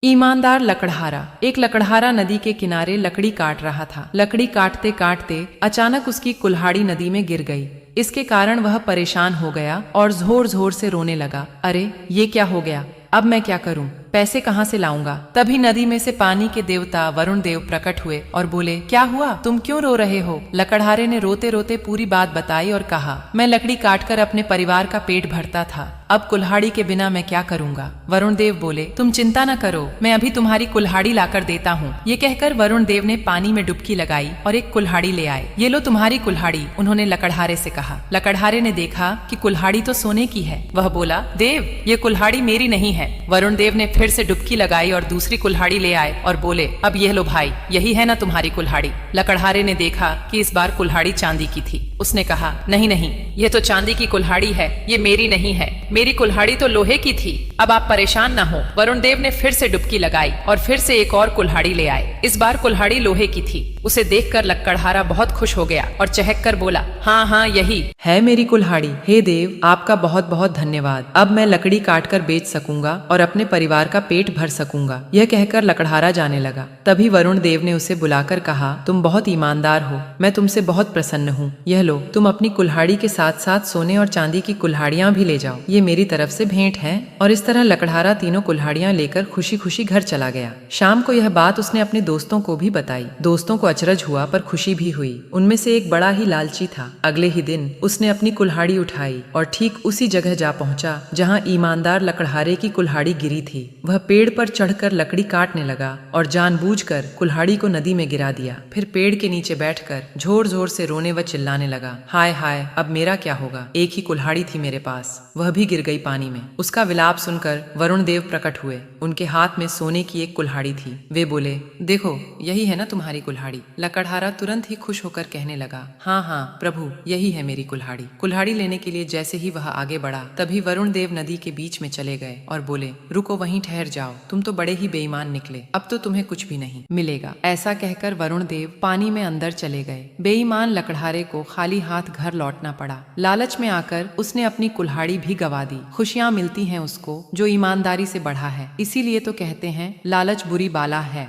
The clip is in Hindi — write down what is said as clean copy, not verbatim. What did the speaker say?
ईमानदार लकड़हारा। एक लकड़हारा नदी के किनारे लकड़ी काट रहा था। लकड़ी काटते काटते अचानक उसकी कुल्हाड़ी नदी में गिर गई। इसके कारण वह परेशान हो गया और जोर जोर से रोने लगा। अरे ये क्या हो गया, अब मैं क्या करूं, पैसे कहाँ से लाऊंगा। तभी नदी में से पानी के देवता वरुण देव प्रकट हुए और बोले, क्या हुआ, तुम क्यों रो रहे हो। लकड़हारे ने रोते रोते पूरी बात बताई और कहा, मैं लकड़ी काटकर अपने परिवार का पेट भरता था, अब कुल्हाड़ी के बिना मैं क्या करूंगा। वरुण देव बोले, तुम चिंता न करो, मैं अभी तुम्हारी कुल्हाड़ी लाकर देता हूँ। ये कहकर वरुण देव ने पानी में डुबकी लगाई और एक कुल्हाड़ी ले आए। ये लो तुम्हारी कुल्हाड़ी, उन्होंने लकड़हारे से कहा। लकड़हारे ने देखा कि कुल्हाड़ी तो सोने की है। वह बोला, देव ये कुल्हाड़ी मेरी नहीं है। वरुण देव ने फिर से डुबकी लगाई और दूसरी कुल्हाड़ी ले आए और बोले, अब यह लो भाई, यही है ना तुम्हारी कुल्हाड़ी। लकड़हारे ने देखा कि इस बार कुल्हाड़ी चांदी की थी। उसने कहा, नहीं नहीं, यह तो चांदी की कुल्हाड़ी है, ये मेरी नहीं है, मेरी कुल्हाड़ी तो लोहे की थी। अब आप परेशान ना हो। वरुण देव ने फिर से डुबकी लगाई और फिर से एक और कुल्हाड़ी ले आए। इस बार कुल्हाड़ी लोहे की थी। उसे देखकर लकड़हारा बहुत खुश हो गया और चहक कर बोला, हाँ हाँ यही है मेरी कुल्हाड़ी। हे देव, आपका बहुत बहुत धन्यवाद। अब मैं लकड़ी काट कर बेच सकूंगा और अपने परिवार का पेट भर सकूंगा। यह कहकर लकड़हारा जाने लगा। तभी वरुण देव ने उसे बुलाकर कहा, तुम बहुत ईमानदार हो, मैं तुमसे बहुत प्रसन्न हूँ। यह लो, तुम अपनी कुल्हाड़ी के साथ साथ सोने और चांदी की कुल्हाड़ियाँ भी ले जाओ, ये मेरी तरफ से भेंट है। और इस तरह लकड़हारा तीनों कुल्हाड़ियाँ लेकर खुशी खुशी घर चला गया। शाम को यह बात उसने अपने दोस्तों को भी बताई। दोस्तों को अचरज हुआ पर खुशी भी हुई। उनमें से एक बड़ा ही लालची था। अगले ही दिन उसने अपनी कुल्हाड़ी उठाई और ठीक उसी जगह जा पहुंचा जहां ईमानदार लकड़हारे की कुल्हाड़ी गिरी थी। वह पेड़ पर चढ़कर लकड़ी काटने लगा और जानबूझकर कुल्हाड़ी को नदी में गिरा दिया। फिर पेड़ के नीचे बैठकर जोर जोर से रोने व चिल्लाने लगा, हाय हाय, अब मेरा क्या होगा, एक ही कुल्हाड़ी थी मेरे पास, वह भी गिर गई पानी में। उसका विलाप सुनकर वरुण देव प्रकट हुए। उनके हाथ में सोने की एक कुल्हाड़ी थी। वे बोले, देखो यही है ना तुम्हारी कुल्हाड़ी। लकड़हारा तुरंत ही खुश होकर कहने लगा, हाँ हाँ प्रभु, यही है मेरी कुल्हाड़ी। कुल्हाड़ी लेने के लिए जैसे ही वह आगे बढ़ा, तभी वरुण देव नदी के बीच में चले गए और बोले, रुको, वहीं ठहर जाओ, तुम तो बड़े ही बेईमान निकले, अब तो तुम्हें कुछ भी नहीं मिलेगा। ऐसा कहकर वरुण देव पानी में अंदर चले गए। बेईमान लकड़हारे को खाली हाथ घर लौटना पड़ा। लालच में आकर उसने अपनी कुल्हाड़ी भी गवा दी। खुशियां मिलती हैं उसको जो ईमानदारी से बढ़ा है। इसीलिए तो कहते हैं, लालच बुरी बाला है।